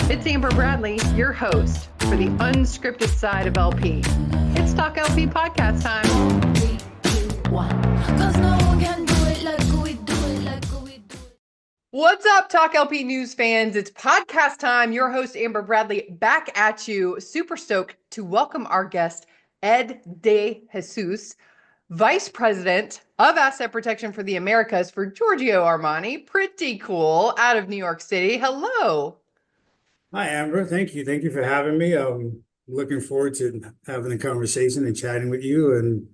It's Amber Bradley, your host for the unscripted side of LP. It's Talk LP podcast time. 3, 2, 1. 'Cause no one can do it like we do it, like we do it. What's up, Talk LP News fans? It's podcast time. Your host, Amber Bradley, back at you. Super stoked to welcome our guest, Ed De Jesus, Vice President of Asset Protection for the Americas for Giorgio Armani. Pretty cool, out of New York City. Hello. Hi, Amber. Thank you. Thank you for having me. Looking forward to having a conversation and chatting with you. And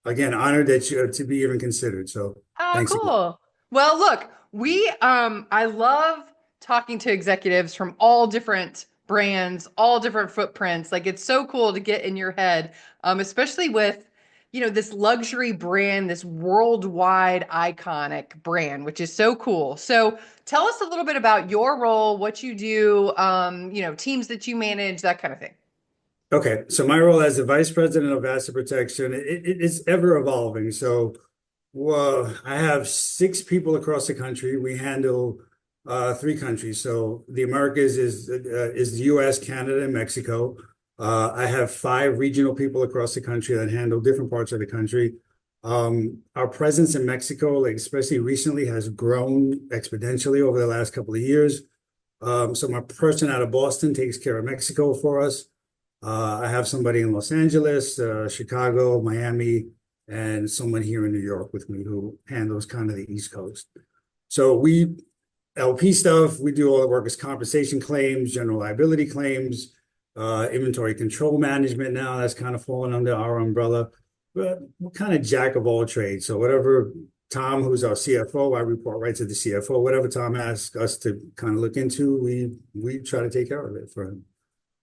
again, honored that you to be even considered. So Oh, thanks again. cool. Well, look, I love talking to executives from all different brands, all different footprints. Like, it's so cool to get in your head, especially with, this luxury brand, this worldwide iconic brand, which is so cool. So tell us a little bit about your role, what you do, teams that you manage, that kind of thing. Okay. So my role as the Vice President of Asset Protection, it's ever evolving. So well, I have 6 people across the country. We handle 3 countries. So the Americas is the U.S., Canada, and Mexico. I have 5 regional people across the country that handle different parts of the country. Our presence in Mexico, like especially recently, has grown exponentially over the last couple of years. So my person out of Boston takes care of Mexico for us. I have somebody in Los Angeles, Chicago, Miami, and someone here in New York with me who handles kind of the East Coast. So we LP stuff, we do all the workers' compensation claims, general liability claims, inventory control management now, that's kind of fallen under our umbrella. But we're kind of jack of all trades. So whatever Tom, who's our CFO, I report right to the CFO. Whatever Tom asks us to kind of look into, we try to take care of it for him.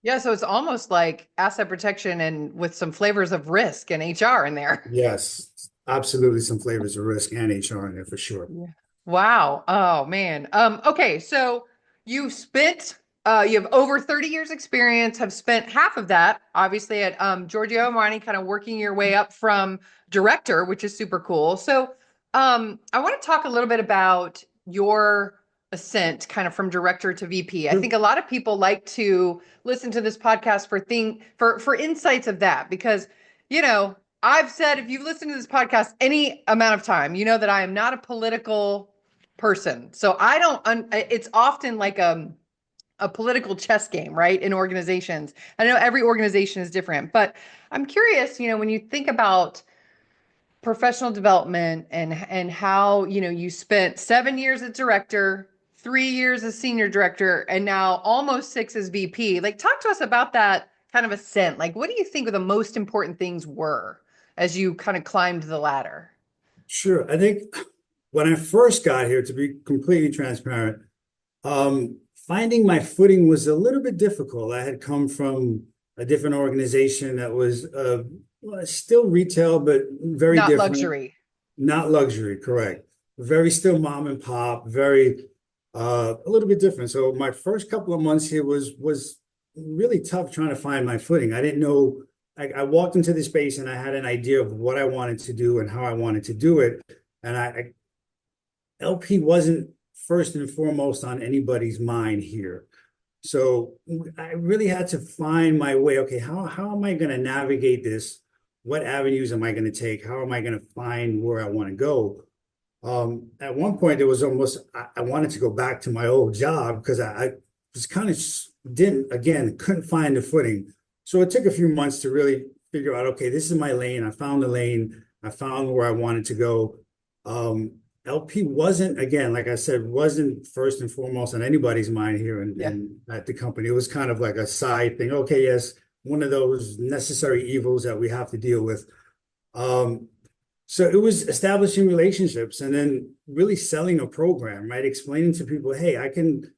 Yeah, so it's almost like asset protection and with some flavors of risk and HR in there. Yes, absolutely some flavors of risk and HR in there for sure. Yeah. Wow. Oh man. Okay, so you have over 30 years experience, have spent half of that obviously at Giorgio Armani, kind of working your way up from director, which is super cool. So I want to talk a little bit about your ascent kind of from director to VP. I think a lot of people like to listen to this podcast for insights of that because, I've said, if you've listened to this podcast any amount of time, you know that I am not a political person. So I don't, it's often like a political chess game, right? In organizations. I know every organization is different, but I'm curious, when you think about professional development and how, you spent 7 years as director, 3 years as senior director, and now almost 6 as VP. Like, talk to us about that kind of ascent. Like, what do you think the most important things were as you kind of climbed the ladder? Sure. I think when I first got here, to be completely transparent, finding my footing was a little bit difficult. I had come from a different organization that was still retail, but very Not different. luxury. Not luxury, correct. Very still mom and pop, very a little bit different. So my first couple of months here was really tough trying to find my footing. I didn't know. I walked into the space and I had an idea of what I wanted to do and how I wanted to do it. And LP wasn't first and foremost on anybody's mind here. So I really had to find my way. Okay, how am I going to navigate this? What avenues am I going to take? How am I going to find where I want to go? At one point, it was almost, I wanted to go back to my old job because I just kind of couldn't find the footing. So it took a few months to really figure out, okay, this is my lane. I found the lane. I found where I wanted to go. LP wasn't, again, like I said, wasn't first and foremost on anybody's mind here and at the company. It was kind of like a side thing. Okay, yes, one of those necessary evils that we have to deal with. So it was establishing relationships and then really selling a program, right? Explaining to people, hey,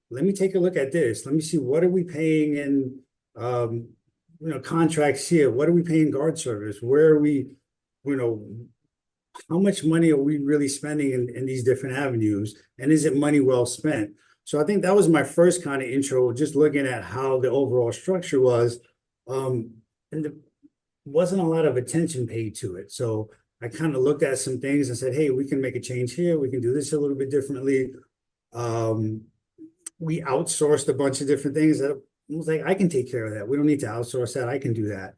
let me take a look at this. Let me see, what are we paying in, contracts here? What are we paying guard service? Where are we, how much money are we really spending in these different avenues? And is it money well spent? So I think that was my first kind of intro, just looking at how the overall structure was. And there wasn't a lot of attention paid to it. So I kind of looked at some things and said, hey, we can make a change here. We can do this a little bit differently. we outsourced a bunch of different things that I was like, I can take care of that. We don't need to outsource that. I can do that.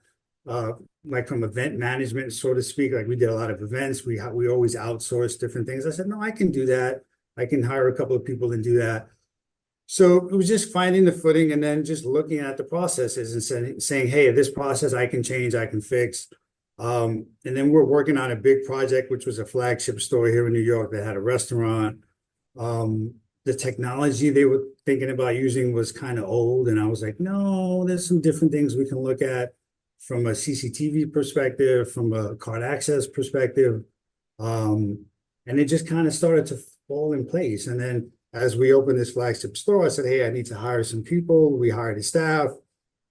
Uh, like from event management, so to speak, like we did a lot of events. We always outsource different things. I said, no, I can do that. I can hire a couple of people and do that. So it was just finding the footing and then just looking at the processes and saying, hey, this process I can change, I can fix. And then we're working on a big project, which was a flagship store here in New York that had a restaurant. The technology they were thinking about using was kind of old. And I was like, no, there's some different things we can look at from a CCTV perspective, from a card access perspective. And it just kind of started to fall in place. And then as we opened this flagship store, I said, hey, I need to hire some people. We hired a staff.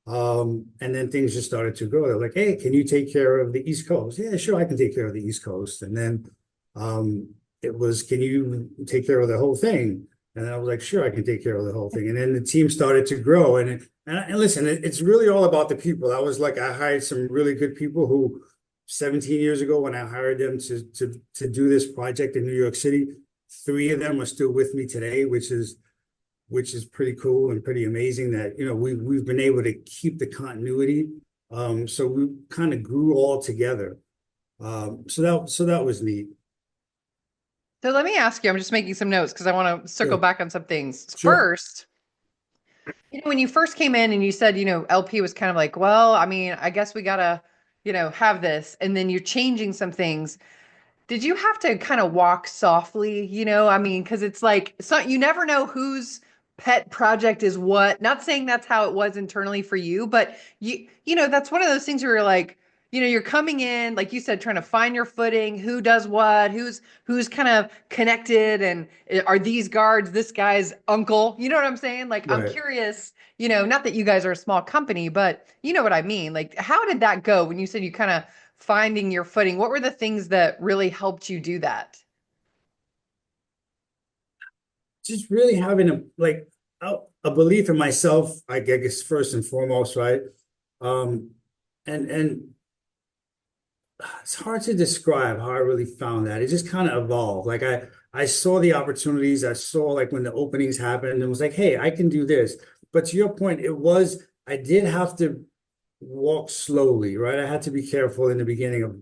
And then things just started to grow. They're like, hey, can you take care of the East Coast? Yeah, sure, I can take care of the East Coast. And then it was, can you take care of the whole thing? And I was like, sure, I can take care of the whole thing. And then the team started to grow. And listen, it's really all about the people. I was like, I hired some really good people who 17 years ago, when I hired them to do this project in New York City, 3 of them are still with me today, which is pretty cool and pretty amazing that, we've been able to keep the continuity. So we kind of grew all together. So that was neat. So let me ask you, I'm just making some notes because I want to circle Sure. back on some things. Sure. First, when you first came in and you said, LP was kind of like, well, I mean, I guess we gotta, have this, and then you're changing some things. Did you have to kind of walk softly, I mean, because it's like, so you never know whose pet project is what. Not saying that's how it was internally for you, but that's one of those things where you're like, you're coming in, like you said, trying to find your footing, who does what, who's kind of connected, and are these guards this guy's uncle? You know what I'm saying? Like, I'm Right. curious, not that you guys are a small company, but you know what I mean. Like, how did that go when you said you kind of finding your footing? What were the things that really helped you do that? Just really having a belief in myself, I guess first and foremost, right? Um, and it's hard to describe how I really found that. It just kind of evolved. Like I saw the opportunities. I saw like when the openings happened and was like, hey, I can do this. But to your point, I did have to walk slowly, right? I had to be careful in the beginning of,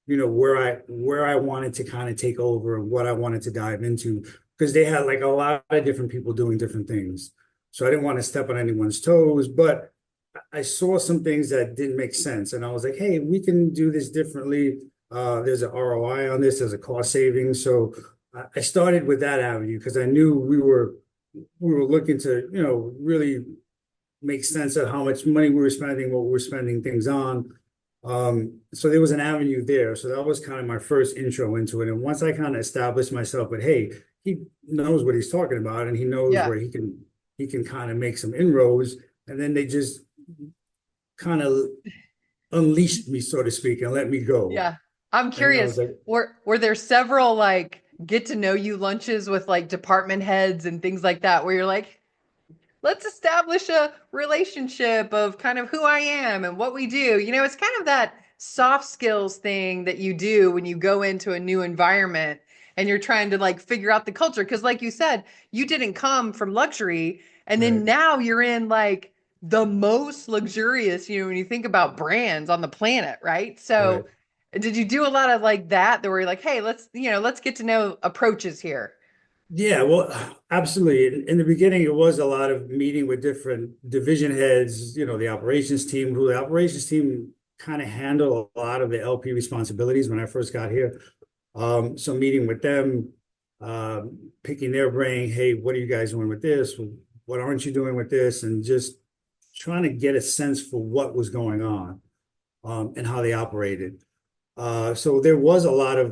where I wanted to kind of take over and what I wanted to dive into, because they had like a lot of different people doing different things. So I didn't want to step on anyone's toes, but I saw some things that didn't make sense. And I was like, hey, we can do this differently. There's an ROI on this, there's a cost savings. So I started with that avenue because I knew we were looking to, really make sense of how much money we were spending, what we were spending things on. So there was an avenue there. So that was kind of my first intro into it. And once I kind of established myself, but hey, he knows what he's talking about and he knows Yeah. where he can kind of make some inroads. And then they just kind of unleashed me, so to speak, and let me go. Yeah. I'm And I was curious, like, were there several like get to know you lunches with like department heads and things like that where you're like, let's establish a relationship of kind of who I am and what we do. It's kind of that soft skills thing that you do when you go into a new environment and you're trying to like figure out the culture. Cause like you said, you didn't come from luxury. And then right, now you're in like the most luxurious, when you think about brands on the planet, right? right. So did you do a lot of like that where you're like, hey, let's get to know approaches here? Yeah, well, absolutely. In the beginning, it was a lot of meeting with different division heads, the operations team, who the operations team kind of handled a lot of the LP responsibilities when I first got here. So meeting with them, picking their brain, hey, what are you guys doing with this? What aren't you doing with this? And just trying to get a sense for what was going on, and how they operated. So there was a lot of,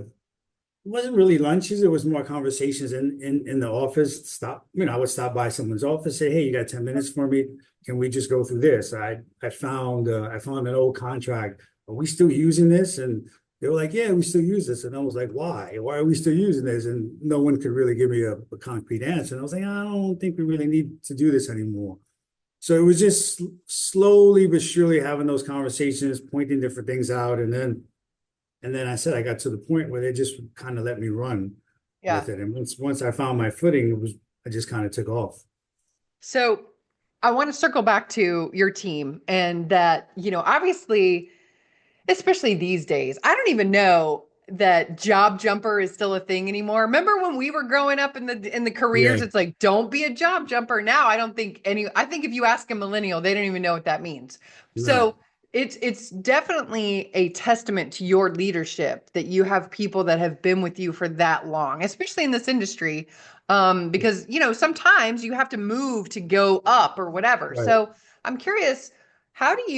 it wasn't really lunches. It was more conversations in the office. I would stop by someone's office, say, "Hey, you got 10 minutes for me? Can we just go through this?" I found an old contract. Are we still using this? And they were like, "Yeah, we still use this." And I was like, "Why? Why are we still using this?" And no one could really give me a concrete answer. And I was like, "I don't think we really need to do this anymore." So it was just slowly but surely having those conversations, pointing different things out, and then I said I got to the point where they just kind of let me run Yeah. with it. And once I found my footing, I just kind of took off. So I want to circle back to your team and that, obviously, especially these days, I don't even know that job jumper is still a thing anymore. Remember when we were growing up in the careers, Yeah, it's like, don't be a job jumper. Now I don't think I think if you ask a millennial, they don't even know what that means. no, So it's definitely a testament to your leadership that you have people that have been with you for that long, especially in this industry. Because sometimes you have to move to go up or whatever. right. So I'm curious, what do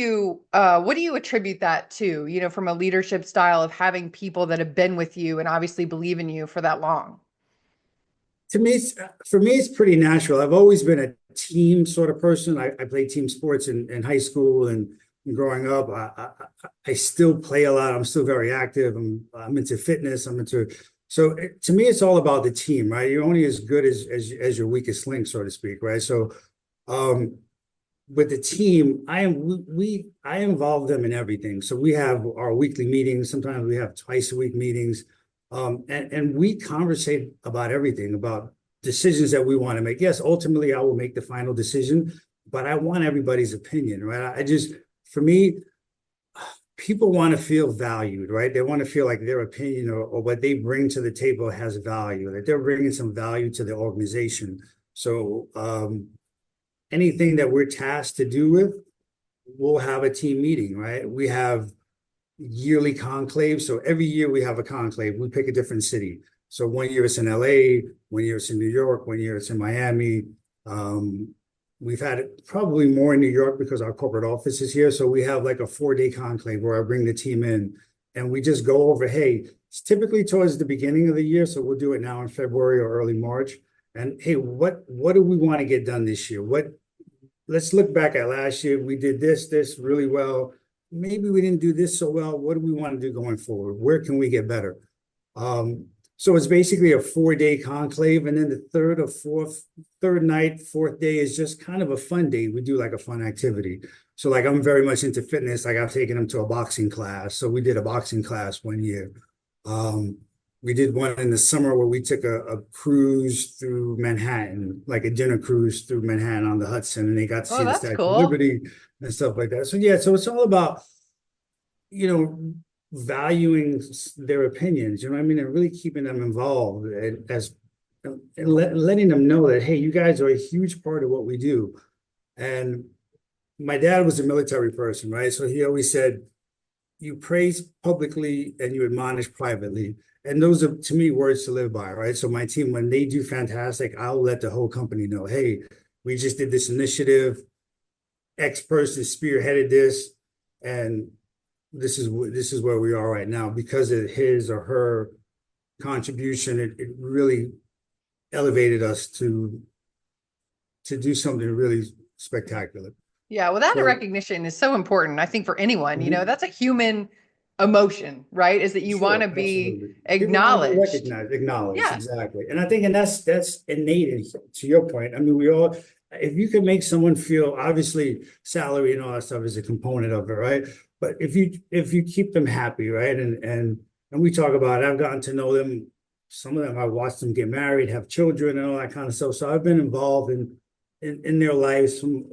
you attribute that to, from a leadership style of having people that have been with you and obviously believe in you for that long? To me, for me, it's pretty natural. I've always been a team sort of person. I played team sports in high school and growing up. I still play a lot. I'm still very active. I'm into fitness. So to me, it's all about the team, right? You're only as good as your weakest link, so to speak, right? So um, with the team, I involve them in everything. So we have our weekly meetings. Sometimes we have twice a week meetings. And we conversate about everything, about decisions that we want to make. Yes, ultimately I will make the final decision, but I want everybody's opinion, right? For me, people want to feel valued, right? They want to feel like their opinion or what they bring to the table has value, that they're bringing some value to the organization. So anything that we're tasked to do with, we'll have a team meeting, right? We have yearly conclaves. So every year we have a conclave. We pick a different city. So one year it's in LA, one year it's in New York, one year it's in Miami. We've had it probably more in New York because our corporate office is here. So we have like a 4-day conclave where I bring the team in and we just go over, hey, it's typically towards the beginning of the year. So we'll do it now in February or early March. And hey, what do we want to get done this year? Let's look back at last year. We did this really well. Maybe we didn't do this so well. What do we want to do going forward? Where can we get better? So it's basically a 4-day conclave. And then the third night, fourth day is just kind of a fun day. We do like a fun activity. So like I'm very much into fitness. Like I've taken them to a boxing class. So we did a boxing class one year. We did one in the summer where we took a cruise through Manhattan, like a dinner cruise through Manhattan on the Hudson, and they got to Oh, see the that's Statue of cool. Liberty and stuff like that. So yeah, so it's all about, you know, valuing their opinions, you know what I mean, and really keeping them involved and letting them know that, hey, you guys are a huge part of what we do. And my dad was a military person, right? So he always said, you praise publicly and you admonish privately. And those are, to me, words to live by, right? So my team, when they do fantastic, I'll let the whole company know, hey, we just did this initiative. X person spearheaded this, and this is where we are right now because of his or her contribution. It really elevated us to do something really spectacular. Yeah, well, that So recognition is so important, I think, for anyone. mhm, That's a human emotion, right? Is that you want sure, to be absolutely. People want to be acknowledged. recognized, acknowledged, Yeah. exactly. And I think, and that's innate to your point. I mean, we all, if you can make someone feel, obviously, salary and all that stuff is a component of it, right? But if you keep them happy, right? And we talk about it, I've gotten to know them. Some of them I watched them get married, have children, and all that kind of stuff. So I've been involved in their lives from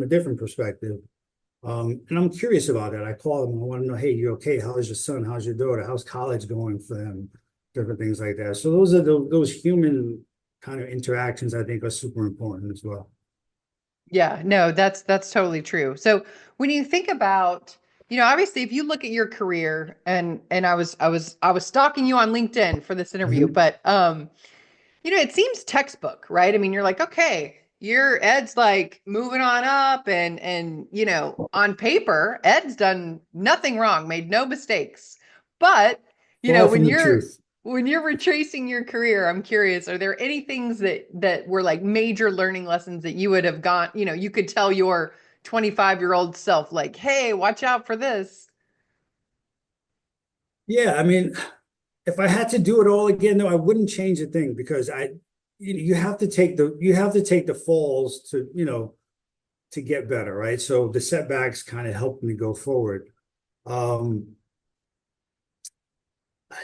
a different perspective. And I'm curious about that. I call them. I want to know, hey, you okay? How's your son? How's your daughter? How's college going for them? Different things like that. So those are those human kind of interactions I think are super important as well. Yeah, no, that's totally true. So when you think about, obviously if you look at your career and I was stalking you on LinkedIn for this interview, Mhm. but it seems textbook, right? I mean, you're like, okay, your Ed's like moving on up and on paper, Ed's done nothing wrong, made no mistakes. But, Far when from the you're truth. retracing your career, I'm curious, are there any things that were like major learning lessons that you would have gone, you could tell your 25-year-old self like, "Hey, watch out for this." Yeah, I mean, if I had to do it all again, though, I wouldn't change a thing because you have to take the falls to get better, right? So the setbacks kind of helped me go forward. Um,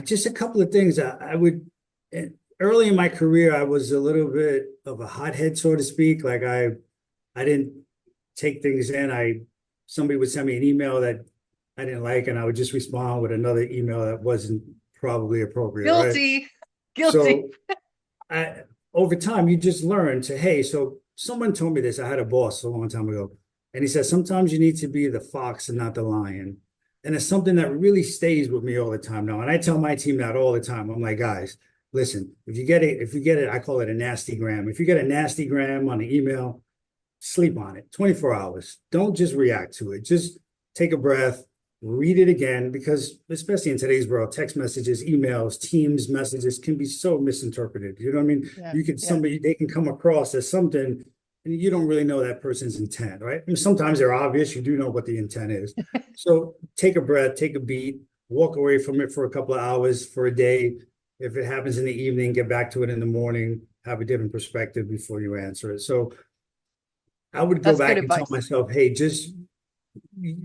just a couple of things I would early in my career, I was a little bit of a hothead, so to speak. Like I didn't take things in. Somebody would send me an email that I didn't like, and I would just respond with another email that wasn't probably appropriate, right? Guilty. Guilty. So I over time you just learn to, hey, so someone told me this. I had a boss a long time ago, and he said sometimes you need to be the fox and not the lion. And it's something that really stays with me all the time now. And I tell my team that all the time. I'm like, guys, listen, if you get it, I call it a nasty gram. If you get a nasty gram on an email, sleep on it 24 hours. Don't just react to it. Just take a breath, read it again, because especially in today's world, text messages, emails, Teams messages can be so misinterpreted. You know what I mean? Yeah. You could somebody they can come across as something and you don't really know that person's intent, right? And sometimes they're obvious, you do know what the intent is. So take a breath, take a beat, walk away from it for a couple of hours, for a day. If it happens in the evening, get back to it in the morning, have a different perspective before you answer it. So I would go That's good back and tell advice. myself, hey, just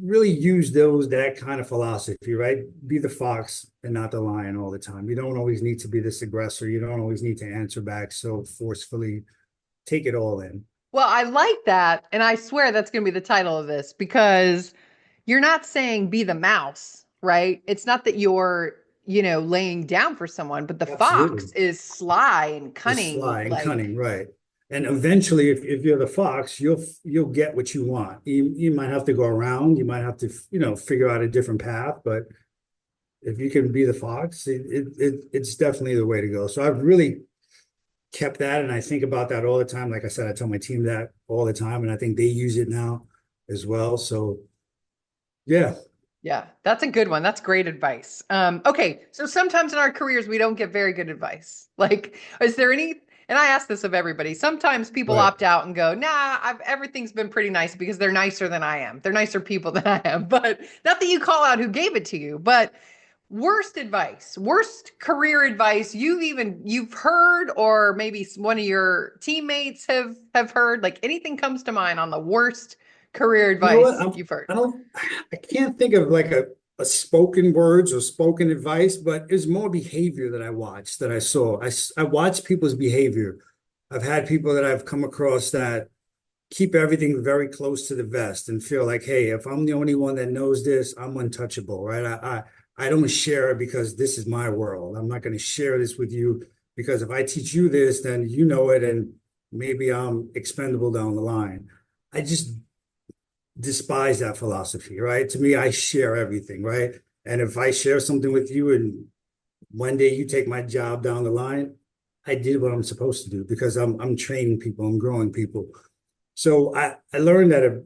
really use that kind of philosophy, right? Be the fox and not the lion all the time. You don't always need to be this aggressor. You don't always need to answer back so forcefully. Take it all in. Well, I like that. And I swear that's going to be the title of this because you're not saying be the mouse, right? It's not that you're, laying down for someone, but the Absolutely. fox is sly and It's cunning. sly and Like, cunning, right? And eventually, if you're the fox, you'll get what you want. You might have to go around. You might have to figure out a different path. But if you can be the fox, it's definitely the way to go. So I've really kept that, and I think about that all the time. Like I said, I tell my team that all the time, and I think they use it now as well. So yeah, yeah, that's a good one. That's great advice. Okay, so sometimes in our careers we don't get very good advice. Like, is there any? And I ask this of everybody. Sometimes people right. opt out and go, "Nah, everything's been pretty nice because they're nicer than I am. They're nicer people than I am." But not that you call out who gave it to you, but worst advice, worst career advice you've heard, or maybe one of your teammates have heard. Like anything comes to mind on the worst career You know what? advice you've heard. I can't think of like a spoken words or spoken advice, but it's more behavior that I watched, that I saw. I watched people's behavior. I've had people that I've come across that keep everything very close to the vest and feel like, hey, if I'm the only one that knows this, I'm untouchable, right? I don't share it because this is my world. I'm not going to share this with you because if I teach you this, then you know it, and maybe I'm expendable down the line. I just despise that philosophy, right? To me, I share everything, right? And if I share something with you and one day you take my job down the line, I did what I'm supposed to do because I'm training people, I'm growing people. So I learned that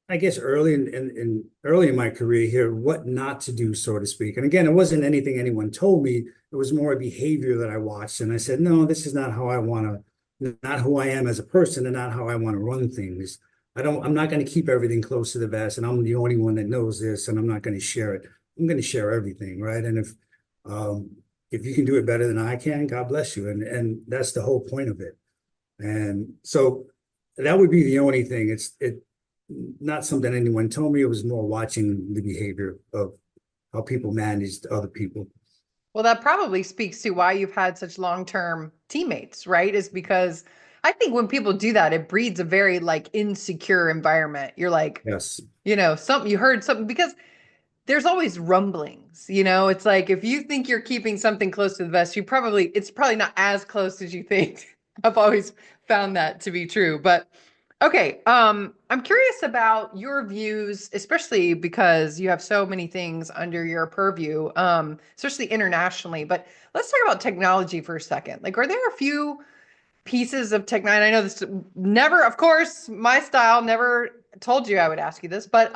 I guess early in my career here, what not to do, so to speak. And again, it wasn't anything anyone told me. It was more a behavior that I watched. And I said, no, this is not how I want to, not who I am as a person and not how I want to run things. I'm not going to keep everything close to the vest, and I'm the only one that knows this, and I'm not going to share it. I'm going to share everything, right? And if you can do it better than I can, God bless you. And that's the whole point of it. And so that would be the only thing. It's not something anyone told me. It was more watching the behavior of how people managed other people. Well, that probably speaks to why you've had such long-term teammates, right? Is because I think when people do that, it breeds a very like insecure environment. You're like, Yes. something you heard something because there's always rumblings, it's like if you think you're keeping something close to the vest, it's probably not as close as you think. I've always found that to be true. But okay, I'm curious about your views, especially because you have so many things under your purview, especially internationally. But let's talk about technology for a second. Like, are there a few pieces of technology? I know this never, of course, my style never told you I would ask you this, but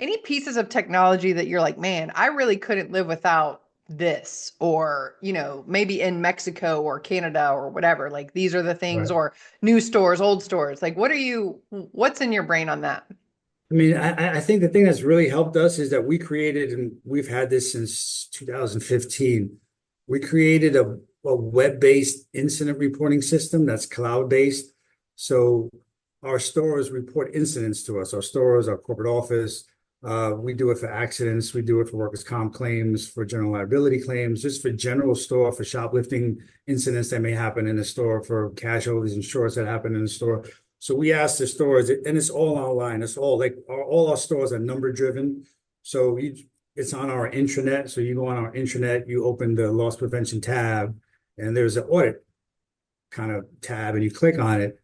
any pieces of technology that you're like, man, I really couldn't live without this, or, maybe in Mexico or Canada or whatever, like these are the things, Right. or new stores, old stores. Like, what's in your brain on that? I mean, I think the thing that's really helped us is that we created, and we've had this since 2015. We created a web-based incident reporting system that's cloud-based. So our stores report incidents to us, our stores, our corporate office. We do it for accidents. We do it for workers' comp claims, for general liability claims, just for general store, for shoplifting incidents that may happen in the store, for casualties and shorts that happen in the store. So we ask the stores, and it's all online. It's all like all our stores are number driven. So it's on our intranet. So you go on our intranet, you open the loss prevention tab, and there's an audit kind of tab, and you click on it,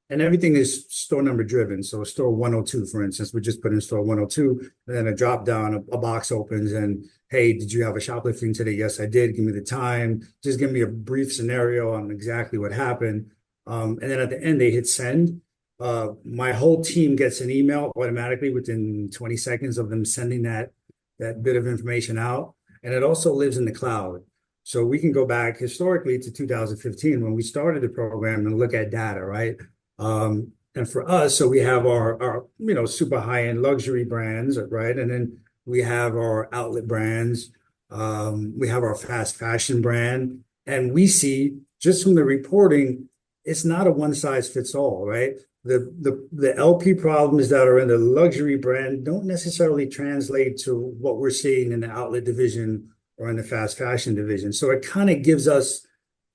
and everything is store number driven. So store 102, for instance, we just put in store 102, and then a drop down, a box opens, and hey, did you have a shoplifting today? Yes, I did. Give me the time. Just give me a brief scenario on exactly what happened. And then at the end, they hit send. My whole team gets an email automatically within 20 seconds of them sending that bit of information out. And it also lives in the cloud. So we can go back historically to 2015 when we started the program and look at data, right? And for us, so we have our super high-end luxury brands, right? And then we have our outlet brands. We have our fast fashion brand. And we see just from the reporting, it's not a one size fits all, right? The LP problems that are in the luxury brand don't necessarily translate to what we're seeing in the outlet division or in the fast fashion division. So it kind of gives us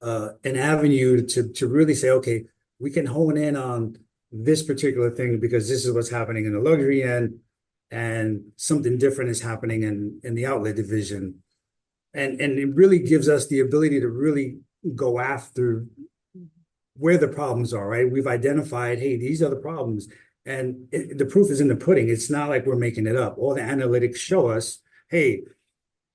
an avenue to really say, okay, we can hone in on this particular thing because this is what's happening in the luxury end, and something different is happening in the outlet division. And it really gives us the ability to really go after where the problems are, right? We've identified, hey, these are the problems. And the proof is in the pudding. It's not like we're making it up. All the analytics show us, hey,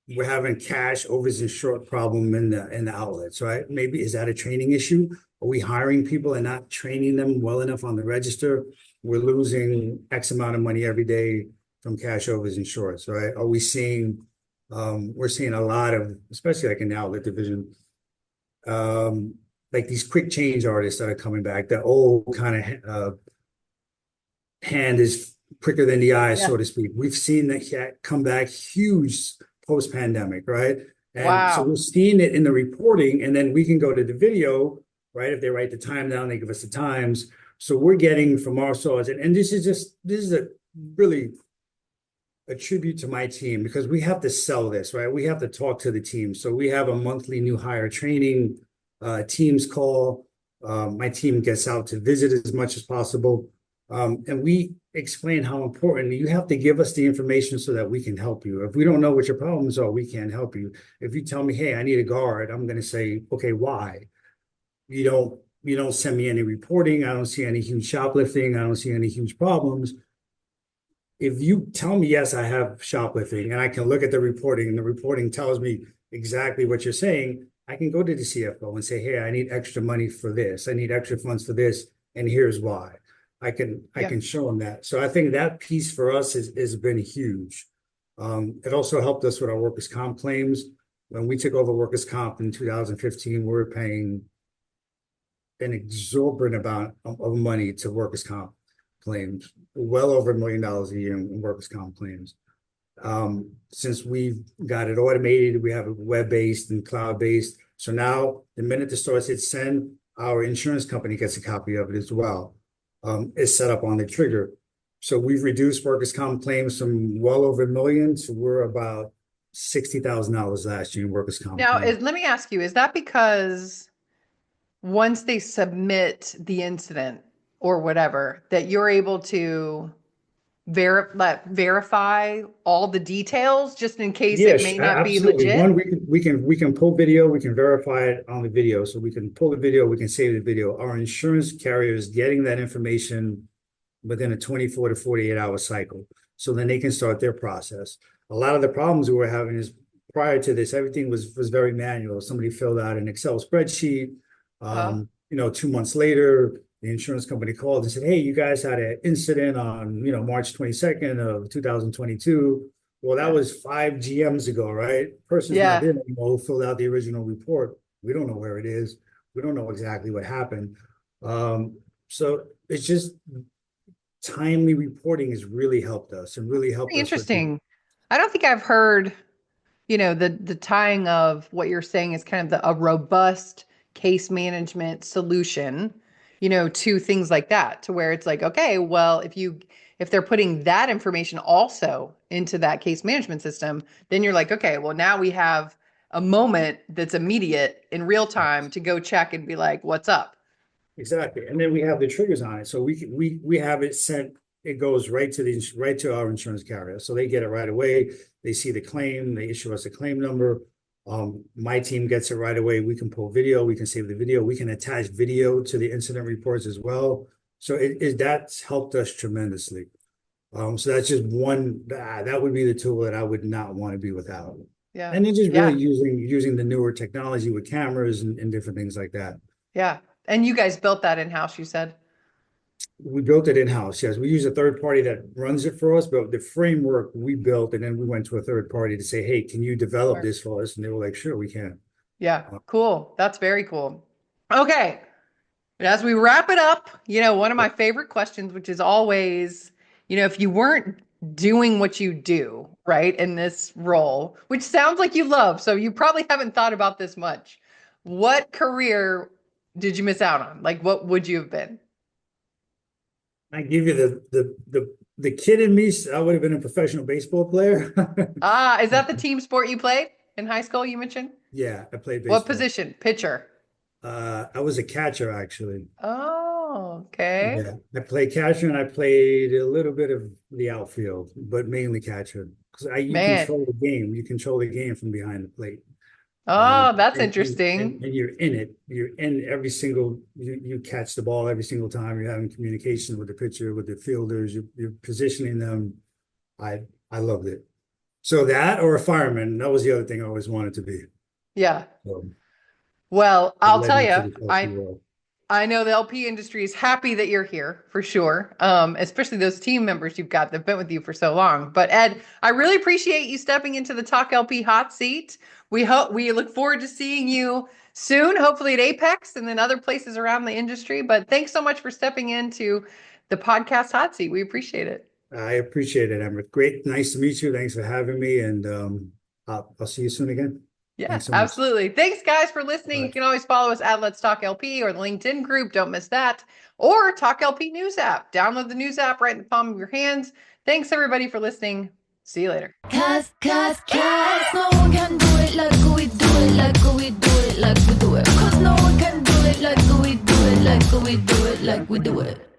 we're having cash overs and short problem in the outlets, right? Maybe is that a training issue? Are we hiring people and not training them well enough on the register? We're losing X amount of money every day from cash overs and shorts, right? Are we seeing we're seeing a lot of, especially like in the outlet division, like these quick change artists that are coming back, the old kind of hand is quicker than the eye, so to speak. We've seen that come back huge post-pandemic, right? And so Wow. we're seeing it in the reporting, and then we can go to the video, right? If they write the time down, they give us the times. So we're getting from our source, and this is a really a tribute to my team because we have to sell this, right? We have to talk to the team. So we have a monthly new hire training teams call. My team gets out to visit as much as possible. And we explain how important you have to give us the information so that we can help you. If we don't know what your problems are, we can't help you. If you tell me, hey, I need a guard, I'm going to say, okay, why? You don't send me any reporting. I don't see any huge shoplifting. I don't see any huge problems. If you tell me, yes, I have shoplifting, and I can look at the reporting, and the reporting tells me exactly what you're saying, I can go to the CFO and say, hey, I need extra money for this. I need extra funds for this, and here's why. I can show them that. So I think that piece for us has been huge. It also helped us with our workers' comp claims. When we took over workers' comp in 2015, we were paying an exorbitant amount of money to workers' comp claims, well over $1 million a year in workers' comp claims. Since we've got it automated, we have it web-based and cloud-based. So now the minute the stores hit send, our insurance company gets a copy of it as well. Is set up on the trigger. So we've reduced workers' comp claims from well over $1 million to we're about $60,000 last year in workers' comp Now, claims. let me ask you, is that because once they submit the incident or whatever, that you're able to verify all the details just in case it Yes, may not be absolutely. legit? One, we can pull video, we can verify it on the video. So we can pull the video, we can save the video. Our insurance carrier is getting that information within a 24 to 48 hour cycle. So then they can start their process. A lot of the problems we were having is prior to this, everything was very manual. Somebody filled out an Excel spreadsheet. Uh, 2 months later, the insurance company called and said, hey, you guys had an incident on, March 22nd of 2022. Well, that yeah. was 5 GMs ago, right? Person's not Yeah. there anymore who filled out the original report. We don't know where it is. We don't know exactly what happened. So it's just timely reporting has really helped us and really helped Pretty us with the, interesting. I don't think I've heard, the tying of what you're saying is kind of a robust case management solution, to things like that, to where it's like, okay, well, if they're putting that information also into that case management system, then you're like, okay, well, now we have a moment that's immediate in real time to go check and be like, what's up? Exactly. And then we have the triggers on it. So we have it sent, it goes right to our insurance carrier. So they get it right away. They see the claim, they issue us a claim number. My team gets it right away. We can pull video, we can save the video, we can attach video to the incident reports as well. So that's helped us tremendously. So that's just one, that would be the tool that I would not want to be without. Yeah. And then just really using the newer technology with cameras and different things like that. Yeah. And you guys built that in-house, you said? We built it in-house, yes. We use a third party that runs it for us, but the framework we built, and then we went to a third party to say, hey, can you develop this for us? And they were like, sure, we can. Yeah, cool. That's very cool. Okay. As we wrap it up, one of my favorite questions, which is always, if you weren't doing what you do, right, in this role, which sounds like you love, so you probably haven't thought about this much. What career did you miss out on? Like, what would you have been? I give you the kid in me, I would have been a professional baseball player. Is that the team sport you played in high school, you mentioned? Yeah, I played baseball. What position? Pitcher? I was a catcher, actually. Oh, okay. Yeah, I played catcher and I played a little bit of the outfield, but mainly catcher. Because you control the game. You control the game from behind the plate. Oh, that's interesting. And you're in it. You're in every single, you catch the ball every single time. You're having communication with the pitcher, with the fielders. You're positioning them. I loved it. So that or a fireman, that was the other thing I always wanted to be. Yeah. So, well, I'll tell led me you, to the LP world. I know the LP industry is happy that you're here for sure. Especially those team members you've got that've been with you for so long. But Ed, I really appreciate you stepping into the Talk LP hot seat. We look forward to seeing you soon, hopefully at Apex and then other places around the industry. But thanks so much for stepping into the podcast hot seat. We appreciate it. I appreciate it, Emma. Great. Nice to meet you. Thanks for having me. And I'll see you soon again. Yeah, so absolutely. Thanks, guys, for listening. You can always follow us at Let's Talk LP or the LinkedIn group. Don't miss that. Or Talk LP News app. Download the news app right in the palm of your hands. Thanks, everybody, for listening. See you later. Cause no one can do it like we do it, like we do it, like we do it. Cause no one can do it like we do it, like we do it, like we do it.